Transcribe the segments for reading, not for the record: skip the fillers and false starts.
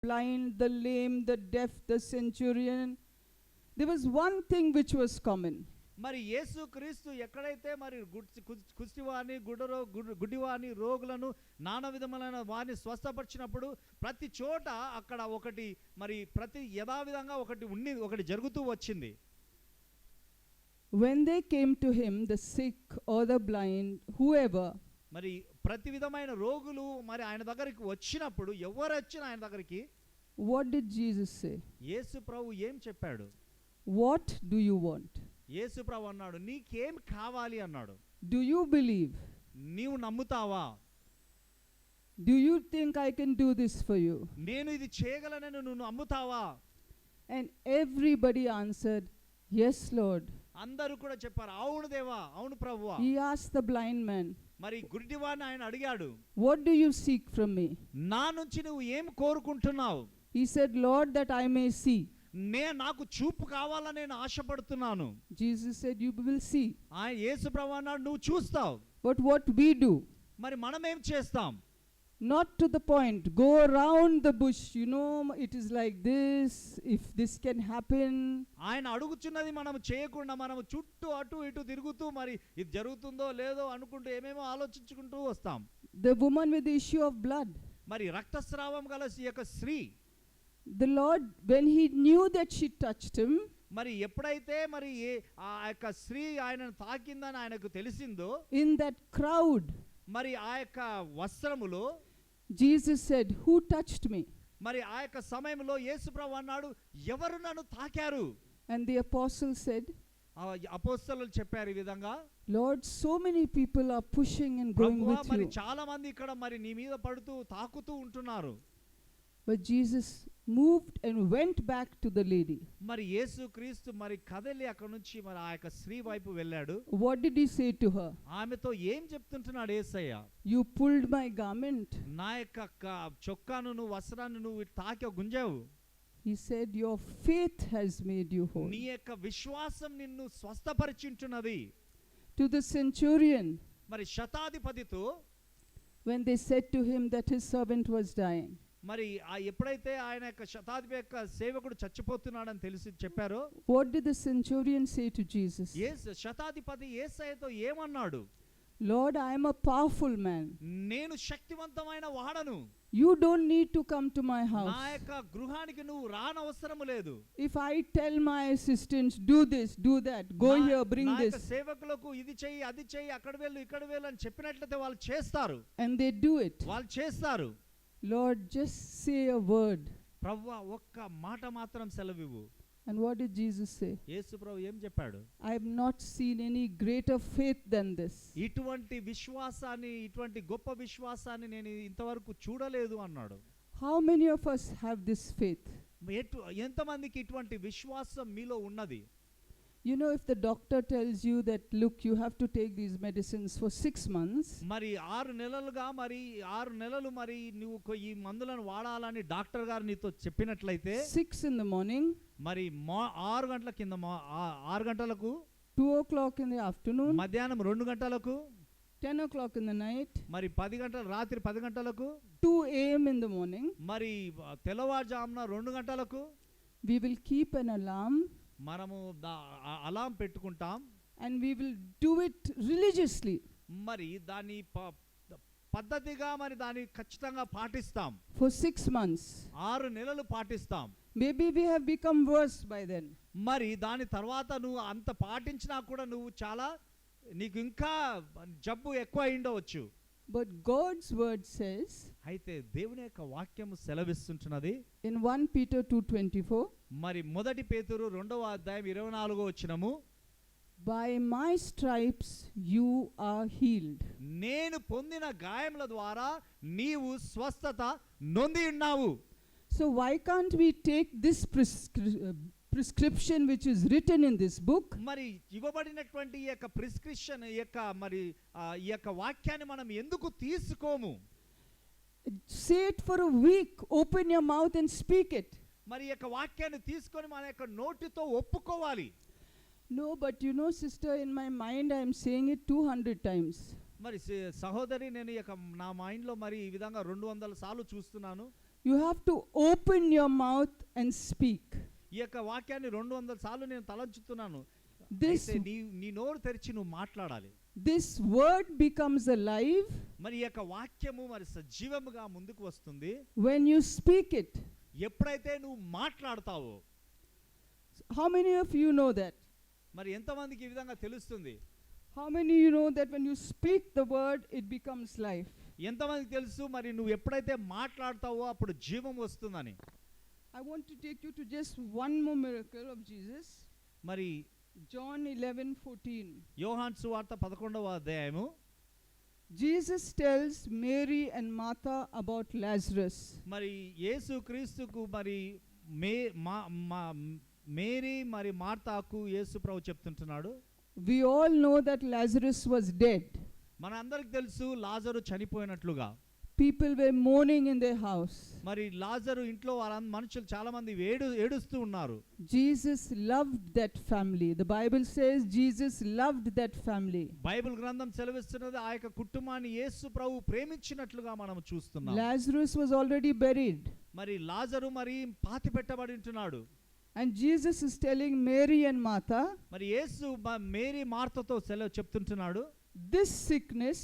blind, the lame, the deaf, the centurion, there was one thing which was common. మరి యేసు క్రీస్తు ఎక్కడైతే మరి కుష్టివాని గుడ్డివాని రోగులను నానా విధములైన వారిని స్వస్థపరిచినప్పుడు ప్రతి చోట అక్కడ ఒకటి మరి ప్రతి యథావిధంగా ఒకటి జరుగుతూ వచ్చింది. When they came to him, the sick or the blind, whoever, మరి ప్రతి విధమైన రోగులు మరి ఆయన దగ్గరికి వచ్చినప్పుడు ఎవరు వచ్చినా ఆయన దగ్గరికి, what did Jesus say? యేసు ప్రభు ఏం చెప్పాడు? What do you want? యేసు ప్రభు అన్నాడు, నీకేం కావాలి అన్నాడు. Do you believe? నీవు నమ్ముతావా? Do you think I can do this for you? నేను ఇది చేయగలనని నువ్వు నమ్ముతావా? And everybody answered, yes Lord. అందరూ కూడా చెప్పారు, అవును దేవా, అవును ప్రభువా. He asked the blind man, మరి గుడ్డివాడిని ఆయన అడిగాడు, what do you seek from me? నా నుంచి నువ్వు ఏం కోరుకుంటున్నావు? He said, Lord, that I may see. నాకు చూపు కావాలని నేను ఆశపడుతున్నాను. Jesus said, you will see. ఆయన యేసు ప్రభువు అన్నాడు, నువ్వు చూస్తావు. But what we do? మరి మనం ఏం చేస్తాం? Not to the point, go around the bush, you know, it is like this, if this can happen. ఆయన అడుగుచున్నది మనం చేయకుండా మనం చుట్టూ అటు ఇటు తిరుగుతూ మరి ఇది జరుగుతుందో లేదో అనుకుంటూ ఏమేమో ఆలోచించుకుంటూ వస్తాం. The woman with the issue of blood, మరి రక్తస్రావం గల ఈ యొక్క స్త్రీ, the Lord, when he knew that she touched him, మరి ఎప్పుడైతే మరి ఆ యొక్క స్త్రీ ఆయనను తాకిందని ఆయనకు తెలిసిందో, in that crowd, మరి ఆ యొక్క వస్త్రములో Jesus said, who touched me? మరి ఆ యొక్క సమయంలో యేసు ప్రభువు అన్నాడు, ఎవరు నన్ను తాకారు? And the apostle said, అపోస్తలులు చెప్పారు ఈ విధంగా, Lord, so many people are pushing and going with మరి you. చాలా మంది ఇక్కడ మరి నీ మీద పడుతూ తాకుతూ ఉంటున్నారు. But Jesus moved and went back to the lady. మరి యేసు క్రీస్తు మరి కదలి అక్కడ నుంచి మరి ఆ యొక్క స్త్రీ వైపు వెళ్ళాడు. What did he say to her? ఆమెతో ఏం చెప్తుంటున్నాడు యేసయ్య? You pulled my garment. నా యొక్క చొక్కాను నువ్వు వస్త్రాన్ని నువ్వు తాకి గుంజావు. He said, your faith has made you whole. నీ యొక్క విశ్వాసం నిన్ను స్వస్థపరిచుంటున్నది. To the centurion, మరి శతాధిపతితో, when they said to him that his servant was dying, మరి ఎప్పుడైతే ఆయన యొక్క శతాధిపతి యొక్క సేవకుడు చచ్చిపోతున్నాడని తెలిసి చెప్పారో, what did the centurion say to Jesus? శతాధిపతి యేసయ్యతో ఏమన్నాడు? Lord, I am a powerful man. నేను శక్తివంతమైన వాడను. You don't need to come to my house. నా యొక్క గృహానికి నువ్వు రానవసరం లేదు. If I tell my assistants, do this, do that, go here, bring this, సేవకులకు ఇది చెయ్యి, అది చెయ్యి, అక్కడ వెళ్ళు, ఇక్కడ వెళ్ళు అని చెప్పినట్లయితే వాళ్ళు చేస్తారు. and they do it. వాళ్ళు చేస్తారు. Lord, just say a word. ప్రభువా ఒక్క మాట మాత్రం సెలవివ్వు. And what did Jesus say? యేసు ప్రభు ఏం చెప్పాడు? I have not seen any greater faith than this. ఇటువంటి విశ్వాసాన్ని, ఇటువంటి గొప్ప విశ్వాసాన్ని నేను ఇంతవరకు చూడలేదు అన్నాడు. How many of us have this faith? ఎంతమందికి ఇటువంటి విశ్వాసం మీలో ఉన్నది? You know, if the doctor tells you that, look, you have to take these medicines for 6 months. మరి 6 నెలలుగా మరి 6 నెలలు మరి నువ్వు ఈ మందులను వాడాలని డాక్టర్ గారు నీతో చెప్పినట్లయితే, 6 in the morning, మరి 6 గంటల కింద 6 గంటలకు, 2 o'clock in the afternoon, మధ్యాహ్నం 2 గంటలకు, 10 o'clock in the night, మరి 10 గంటల రాత్రి 10 గంటలకు, 2 a.m. in the morning, మరి తెల్లవారుజామున 2 గంటలకు. we will keep an alarm. మనము అలారం పెట్టుకుంటాం. And we will do it religiously. మరి దాని పద్ధతిగా మరి దాన్ని ఖచ్చితంగా పాటిస్తాం. For 6 months. 6 నెలలు పాటిస్తాం. Maybe we have become worse by then. మరి దాని తర్వాత నువ్వు అంత పాటించినా కూడా నువ్వు చాలా నీకు ఇంకా జబ్బు ఎక్కువ అయ్యుండవచ్చు. But God's word says, అయితే దేవుని యొక్క వాక్యము సెలవిస్తుంటున్నది in 1 Peter 2:24, మరి మొదటి పేతురు 2వ అధ్యాయం 24వ వచనము, by my stripes you are healed. నేను పొందిన గాయముల ద్వారా నీవు స్వస్థత నొంది ఉన్నావు. So why can't we take this prescription which is written in this book? మరి ఇవ్వబడినటువంటి ఈ యొక్క ప్రిస్క్రిప్షన్ ఈ యొక్క మరి ఈ యొక్క వాక్యాన్ని మనం ఎందుకు తీసుకోము? Say it for a week, open your mouth and speak it. మరి ఈ యొక్క వాక్యాన్ని తీసుకొని మన యొక్క నోటితో ఒప్పుకోవాలి. No, but you know, sister, in my mind I am saying it 200 times. మరి సహోదరి, నేను ఈ యొక్క నా మైండ్ లో మరి ఈ విధంగా 200 సార్లు చూస్తున్నాను. You have to open your mouth and speak. ఈ యొక్క వాక్యాన్ని 200 సార్లు నేను తలంచుతున్నాను. This, అయితే నీ నోరు తెరిచి నువ్వు మాట్లాడాలి. this word becomes alive మరి ఈ యొక్క వాక్యము మరి సజీవముగా ముందుకు వస్తుంది when you speak it. ఎప్పుడైతే నువ్వు మాట్లాడతావో. How many of you know that? మరి ఎంతమందికి ఈ విధంగా తెలుస్తుంది? How many you know that when you speak the word, it becomes life? ఎంతమందికి తెలుసు మరి నువ్వు ఎప్పుడైతే మాట్లాడతావో అప్పుడు జీవం వస్తుందని? I want to take you to just one more miracle of Jesus. మరి John 11:14. యోహాను సువార్త 11వ అధ్యాయము. Jesus tells Mary and Martha about Lazarus. మరి యేసు క్రీస్తుకు మరి మేరీ మరి మార్తాకు యేసు ప్రభు చెప్తుంటున్నాడు. We all know that Lazarus was dead. మన అందరికి తెలుసు లాజరు చనిపోయినట్లుగా. People were mourning in their house. మరి లాజరు ఇంట్లో మనుషులు చాలా మంది ఏడుస్తూ ఉన్నారు. Jesus loved that family. The Bible says Jesus loved that family. Bible గ్రంథం సెలవిస్తున్నది ఆ యొక్క కుటుంబాన్ని యేసు ప్రభు ప్రేమించినట్లుగా మనం చూస్తున్నాం. Lazarus was already buried. మరి లాజరు మరి పాతిపెట్టబడి ఉంటున్నాడు. And Jesus is telling Mary and Martha, మరి యేసు మేరీ మార్తతో చెప్తుంటున్నాడు, this sickness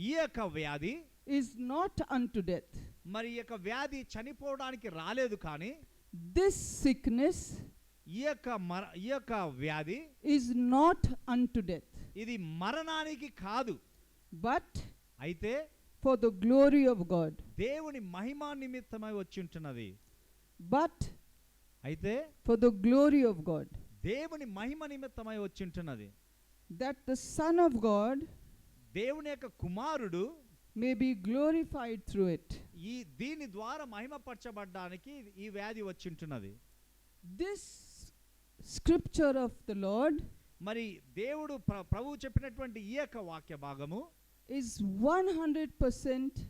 ఈ యొక్క వ్యాధి is not unto death. మరి ఈ యొక్క వ్యాధి చనిపోవడానికి రాలేదు, కానీ this sickness ఈ యొక్క వ్యాధి is not unto death. ఇది మరణానికి కాదు, but అయితే for the glory of God. దేవుని మహిమ నిమిత్తమై వచ్చి ఉంటున్నది. but అయితే for the glory of God. దేవుని మహిమ నిమిత్తమై వచ్చి ఉంటున్నది. that the Son of God దేవుని యొక్క కుమారుడు may be glorified through it. దీని ద్వారా మహిమపరచబడడానికి ఈ వ్యాధి వచ్చి ఉంటున్నది. This scripture of the Lord మరి దేవుడు ప్రభువు చెప్పినటువంటి ఈ యొక్క వాక్య భాగము is 100%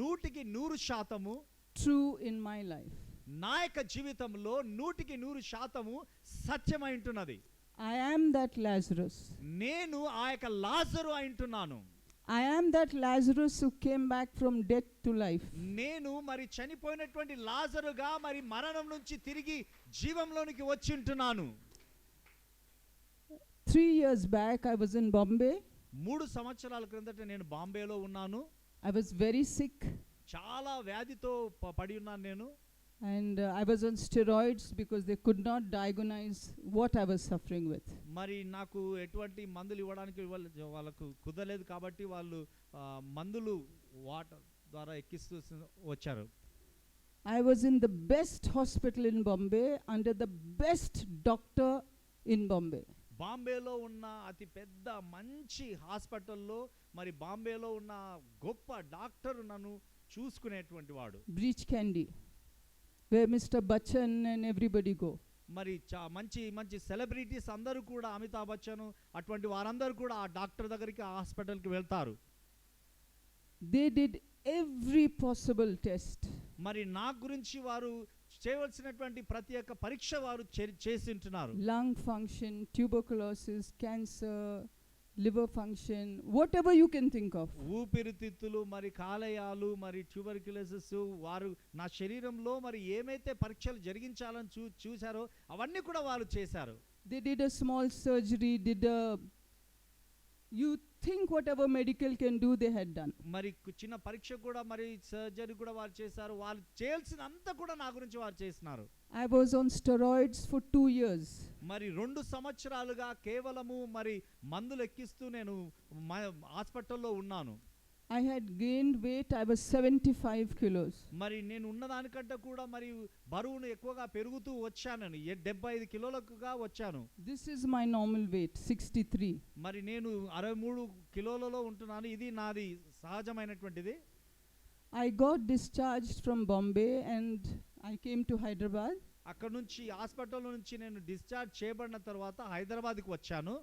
100% true in my life. నా యొక్క జీవితంలో 100% సత్యమై ఉంటున్నది. I am that Lazarus. నేను ఆ యొక్క లాజరు అయింటున్నాను. I am that Lazarus who came back from death to life. నేను మరి చనిపోయినటువంటి లాజరుగా మరి మరణం నుంచి తిరిగి జీవంలోనికి వచ్చి ఉంటున్నాను. 3 years back I was in Bombay. 3 సంవత్సరాల క్రిందట నేను బాంబేలో ఉన్నాను. I was very sick. చాలా వ్యాధితో పడి ఉన్నాను నేను. And I was on steroids because they could not diagnose what I was suffering with. మరి నాకు ఎటువంటి మందులు ఇవ్వడానికి వాళ్ళకు కుదరలేదు, కాబట్టి వాళ్ళు మందులు వాటర్ ద్వారా ఎక్కిస్తూ వచ్చారు. I was in the best hospital in Bombay under the best doctor in Bombay. బాంబేలో ఉన్న అతి పెద్ద మంచి హాస్పిటల్లో మరి బాంబేలో ఉన్న గొప్ప డాక్టర్ నన్ను చూసుకునేటువంటి వాడు. Breach Candy, where Mr. Bachchan and everybody go. మరి మంచి మంచి సెలబ్రిటీస్ అందరూ కూడా, అమితాబ్ బచ్చన్ అటువంటి వారందరూ కూడా ఆ డాక్టర్ దగ్గరికి ఆ హాస్పిటల్కి వెళ్తారు. They did every possible test. మరి నా గురించి వారు చేయవలసినటువంటి ప్రతి ఒక్క పరీక్ష వారు చేసి ఉంటున్నారు. Lung function, tuberculosis, cancer, liver function, whatever you can think of. ఊపిరితిత్తులు, మరి కాలేయాలు, మరి ట్యూబర్క్యులోసిస్, వారు నా శరీరంలో మరి ఏమైతే పరీక్షలు జరిగించాలని చూశారో అవన్నీ కూడా వాళ్ళు చేశారు. They did a small surgery, you think whatever medical can do they had done. మరి చిన్న పరీక్ష కూడా మరి సర్జరీ కూడా వారు చేశారు. వాళ్ళు చేయాల్సినంత కూడా నా గురించి వారు చేస్తున్నారు. I was on steroids for 2 years. మరి 2 సంవత్సరాలుగా కేవలము మరి మందులు ఎక్కిస్తూ నేను హాస్పిటల్లో ఉన్నాను. I had gained weight. I was 75 kilos. మరి నేను ఉన్నదానికంటే కూడా మరి బరువును ఎక్కువగా పెరుగుతూ వచ్చాను. 75 కిలోలుగా వచ్చాను. This is my normal weight, 63. మరి నేను 63 కిలోలలో ఉంటున్నాను. ఇది నాది సహజమైనటువంటిది. I got discharged from Bombay and I came to Hyderabad. అక్కడ నుంచి హాస్పిటల్ నుంచి నేను డిశ్చార్జ్ చేయబడిన తర్వాత హైదరాబాద్కి వచ్చాను.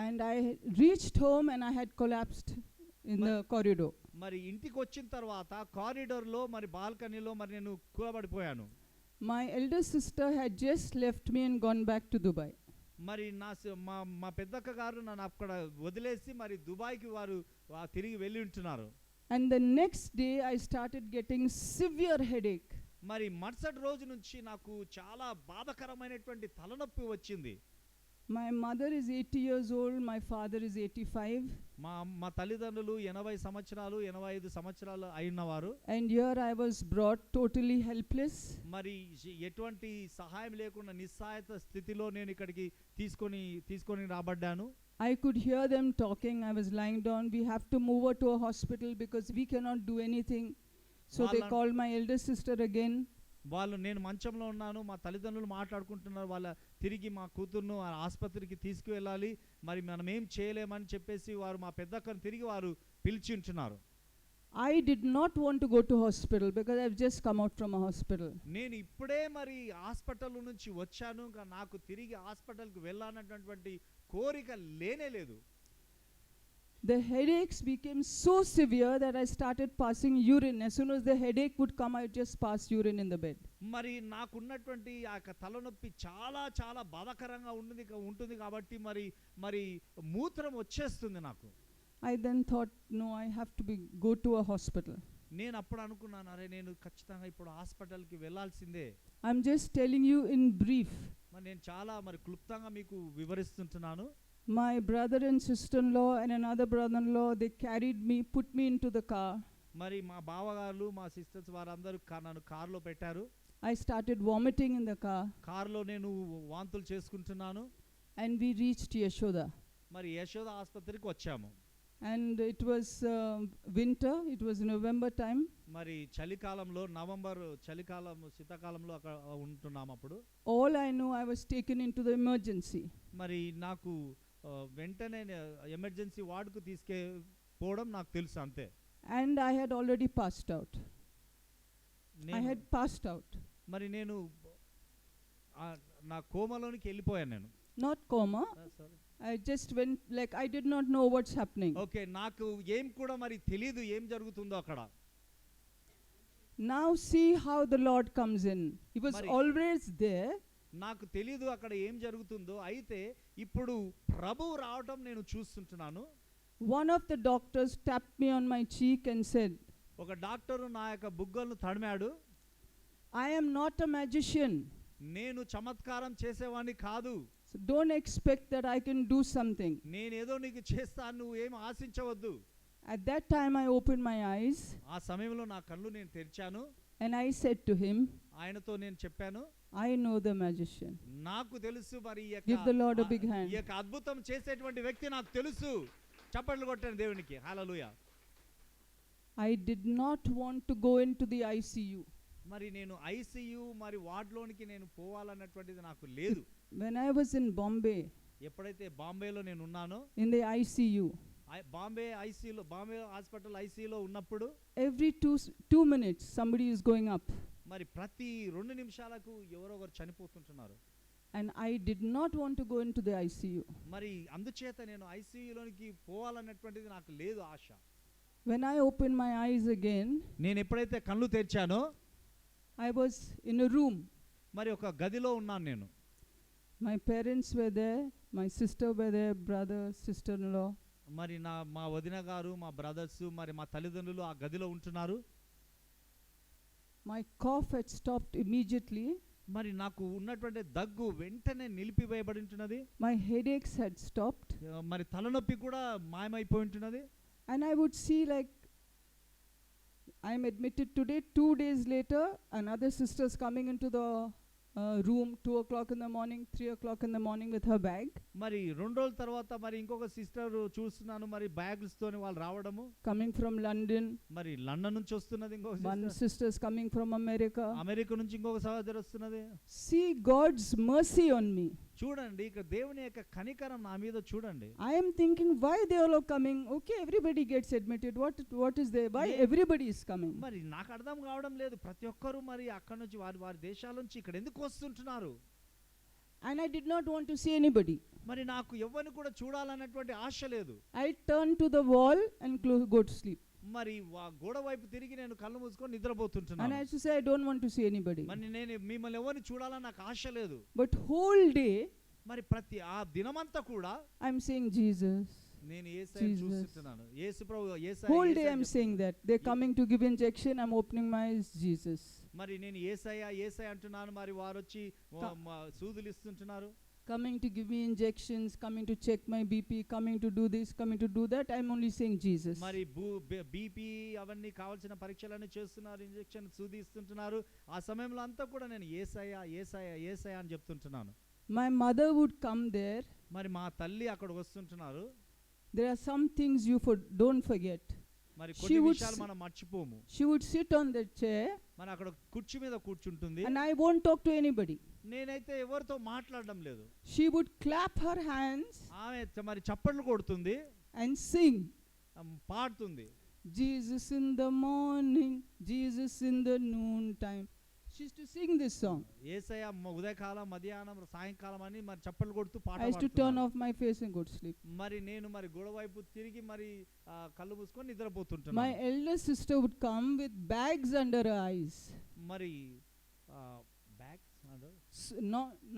And I reached home and I had collapsed in the corridor. మరి ఇంటికి వచ్చిన తర్వాత కారిడార్లో మరి బాల్కనీలో మరి నేను కూలబడిపోయాను. My elder sister had just left me and gone back to Dubai. మరి మా పెద్దక్క గారు నన్ను అక్కడ వదిలేసి మరి దుబాయ్కి వారు తిరిగి వెళ్ళి ఉంటున్నారు. And the next day I started getting severe headache. మరి మరుసటి రోజు నుంచి నాకు చాలా బాధకరమైనటువంటి తలనొప్పి వచ్చింది. My mother is 80 years old, my father is 85. మా తల్లిదండ్రులు 80 సంవత్సరాలు 85 సంవత్సరాలు అయినవారు. And here I was brought totally helpless. మరి ఎటువంటి సహాయం లేకుండా నిస్సహాయత స్థితిలో నేను ఇక్కడికి తీసుకొని రాబడ్డాను. I could hear them talking. I was lying down. We have to move her to a hospital because we cannot do anything. So they called my elder sister again. నేను మంచంలో ఉన్నాను, మా తల్లిదండ్రులు మాట్లాడుకుంటున్నారు, తిరిగి మా కూతుర్ను ఆసుపత్రికి తీసుకువెళ్ళాలి, మరి మనం ఏం చేయలేమని చెప్పేసి వారు మా పెద్దక్కను తిరిగి వారు పిలిచి ఉంటున్నారు. I did not want to go to hospital because I've just come out from a hospital. నేను ఇప్పుడే మరి హాస్పిటల్ నుంచి వచ్చాను, నాకు తిరిగి హాస్పిటల్కి వెళ్ళాలన్నటువంటి కోరిక లేనే లేదు. The headaches became so severe that I started passing urine. As soon as the headache would come, I would just pass urine in the bed. మరి నాకున్నటువంటి ఆ తలనొప్పి చాలా చాలా బాధాకరంగా ఉంటుంది కాబట్టి మరి మూత్రం వచ్చేస్తుంది నాకు. I then thought, no, I have to go to a hospital. నేను అప్పుడు అనుకున్నాను, అరే నేను ఖచ్చితంగా ఇప్పుడు హాస్పిటల్కి వెళ్ళాల్సిందే. I'm just telling you in brief. మరి నేను చాలా క్లుప్తంగా మీకు వివరిస్తుంటున్నాను. My brother and sister-in-law and another brother-in-law, they carried me, put me into the car. మరి మా బావగారు మా సిస్టర్స్ వారందరూ నన్ను కార్లో పెట్టారు. I started vomiting in the car. కార్లో నేను వాంతులు చేసుకుంటున్నాను. And we reached Yashoda. మరి యశోద ఆసుపత్రికి వచ్చాము. And it was winter, it was November time. మరి చలికాలంలో శీతాకాలంలో అక్కడ ఉంటున్నాము. అప్పుడు all I know, I was taken into the emergency. మరి నాకు వెంటనే ఎమర్జెన్సీ వార్డుకు తీసుకుపోవడం నాకు తెలుసు అంతే. And I had already passed out. I had passed out. మరి నేను నా కోమాలోనికి వెళ్ళిపోయాను. నేను not coma, I just went like I did not know what's happening. Okay, నాకు ఏం కూడా మరి తెలియదు ఏం జరుగుతుందో అక్కడ. Now see how the Lord comes in. He was always there. నాకు తెలియదు అక్కడ ఏం జరుగుతుందో, అయితే ఇప్పుడు ప్రభువు రావడం నేను చూస్తుంటున్నాను. One of the doctors tapped me on my cheek and said, ఒక డాక్టర్ నా యొక్క బుగ్గలను తడిమాడు. I am not a magician. నేను చమత్కారం చేసేవాడిని కాదు. So don't expect that I can do something. నేను ఏదో నీకు చేస్తాను, నువ్వు ఏం ఆశించవద్దు. At that time I opened my eyes. ఆ సమయంలో నా కళ్ళు నేను తెరిచాను. And I said to him, ఆయనతో నేను చెప్పాను, I know the magician. నాకు తెలుసు మరి Give the Lord a big hand. ఈ యొక్క అద్భుతం చేసేటువంటి వ్యక్తి నాకు తెలుసు. చప్పట్లు కొట్టండి దేవునికి. హల్లెలూయా. I did not want to go into the ICU. మరి నేను ఐసీయూ మరి వార్డులోనికి నేను పోవాలన్నటువంటిది నాకు లేదు. When I was in Bombay, ఎప్పుడైతే బాంబేలో నేను ఉన్నానో, in the ICU, Bombay hospital ఐసీయూలో ఉన్నప్పుడు every 2 minutes somebody is going up. మరి ప్రతి 2 నిమిషాలకు ఎవరో ఒకరు చనిపోతుంటున్నారు. And I did not want to go into the ICU. మరి అందుచేత నేను ఐసీయూలోనికి పోవాలన్నటువంటిది నాకు లేదు ఆశ. When I opened my eyes again, నేను ఎప్పుడైతే కళ్ళు తెరిచానో, I was in a room. మరి ఒక గదిలో ఉన్నాను నేను. My parents were there, my sister were there, brother, sister-in-law. మరి మా వదిన గారు, మా బ్రదర్స్, మరి మా తల్లిదండ్రులు ఆ గదిలో ఉంటున్నారు. My cough had stopped immediately. మరి నాకు ఉన్నటువంటి దగ్గు వెంటనే నిలిపివేయబడి ఉంటున్నది. My headaches had stopped. మరి తలనొప్పి కూడా మాయమైపోయి ఉంటున్నది. And I would see like I am admitted today, 2 days later another sister's coming into the room 2 o'clock in the morning, 3 o'clock in the morning with her bag. మరి 2 రోజుల తర్వాత మరి ఇంకొక sister చూస్తున్నాను, మరి బ్యాగ్స్ తోని వాళ్ళు రావడము. Coming from London. మరి లండన్ నుంచి వస్తున్నది ఇంకొక one sister is coming from America. America నుంచి ఇంకొక సహోదరి వస్తున్నది. See God's mercy on me. చూడండి ఇక దేవుని యొక్క కనికరం నా మీద చూడండి. I am thinking why they all are coming. Okay, everybody gets admitted. What is there? Why everybody is coming? మరి నాకు అర్థం కావడం లేదు, ప్రతి ఒక్కరు మరి అక్కడ నుంచి వారి దేశాల నుంచి ఇక్కడ ఎందుకు వస్తుంటున్నారు. And I did not want to see anybody. మరి నాకు ఎవ్వరిని కూడా చూడాలన్నటువంటి ఆశ లేదు. I turned to the wall and go to sleep. మరి గోడ వైపు తిరిగి నేను కళ్ళు మూసుకొని నిద్రపోతుంటున్నాను. And I used to say I don't want to see anybody. మరి నేను మిమ్మల్ని ఎవరిని చూడాలని నాకు ఆశ లేదు. But whole day మరి ప్రతి ఆ దినమంతా కూడా I'm saying Jesus, నేను యేసయ్యను Jesus. చూస్తుంటున్నాను. Yesu Prabhu Yesayya Whole day Yesayya I'm అని saying చెప్తున్నాను. that. They're coming to give injection, I'm opening my eyes, Jesus. మరి నేను యేసయ్య యేసయ్య అంటున్నాను, మరి వారు వచ్చి సూదులు ఇస్తుంటున్నారు. Coming to give me injections, coming to check my BP, coming to do this, coming to do that, I'm only saying Jesus. మరి BP అవన్నీ కావాల్సిన పరీక్షలన్నీ చేస్తున్నారు, ఇంజెక్షన్ సూది ఇస్తుంటున్నారు. ఆ సమయంలో అంతా కూడా నేను యేసయ్య యేసయ్య యేసయ్య అని చెప్తుంటున్నాను. My mother would come there. మరి మా తల్లి అక్కడ వస్తుంటున్నారు. There are some things you don't forget. మరి She కొన్ని would విషయాలు s- మనం మర్చిపోము. She would sit on that chair మన అక్కడ కుర్చీ మీద కూర్చుంటుంది. and I won't talk to anybody. నేనైతే ఎవరితో మాట్లాడడం లేదు. She would clap her hands ఆమె మరి చప్పట్లు కొడుతుంది, and sing. పాడుతుంది. Jesus in the morning, Jesus in the noontime. She used to sing this song. యేసయ్య ఉదయకాలం మధ్యాహ్నం సాయంకాలం అని మరి చప్పట్లు కొడుతూ పాట I used to turn పాడుతున్నారు. off my face and go to sleep. మరి నేను మరి గోడ వైపు తిరిగి మరి కళ్ళు మూసుకొని My నిద్రపోతుంటున్నాను. elder sister would come with bags under her eyes. మరి bags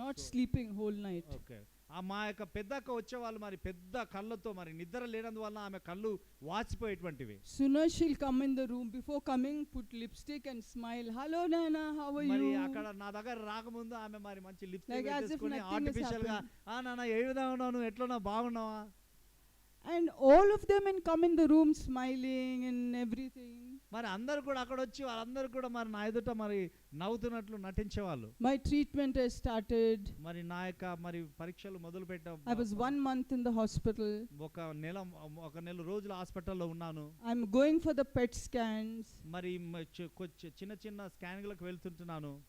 Not So- sleeping whole night. Okay. మా యొక్క పెద్దక్క వచ్చేవాళ్ళు మరి పెద్ద కళ్ళతో మరి నిద్ర లేనందువల్ల ఆమె కళ్ళు వాచిపోయేటువంటివి. Sooner she'll come in the room, before coming put lipstick and smile. Hello Nana, how are మరి you? అక్కడ నా దగ్గర రాకముందు ఆమె మరి మంచి లిప్స్టిక్ Like as if వేసుకొని nothing has ఆర్టిఫిషియల్ గా నాన్న ఏ విధంగా ఉన్నావు, నువ్వు ఎట్లా బాగున్నావా? And all of them and come in the room smiling and everything. మరి అందరు కూడా అక్కడ వచ్చి వాళ్ళందరూ కూడా మరి నా ఎదుట మరి నవ్వుతున్నట్లు నటించేవాళ్ళు. My treatment has started. మరి నా యొక్క మరి పరీక్షలు మొదలు I was 1 month in the hospital. ఒక నెల రోజులు హాస్పిటల్లో ఉన్నాను. I'm going for the PET scans. మరి చిన్న చిన్న స్కానింగ్లకు వెళ్తుంటున్నాను.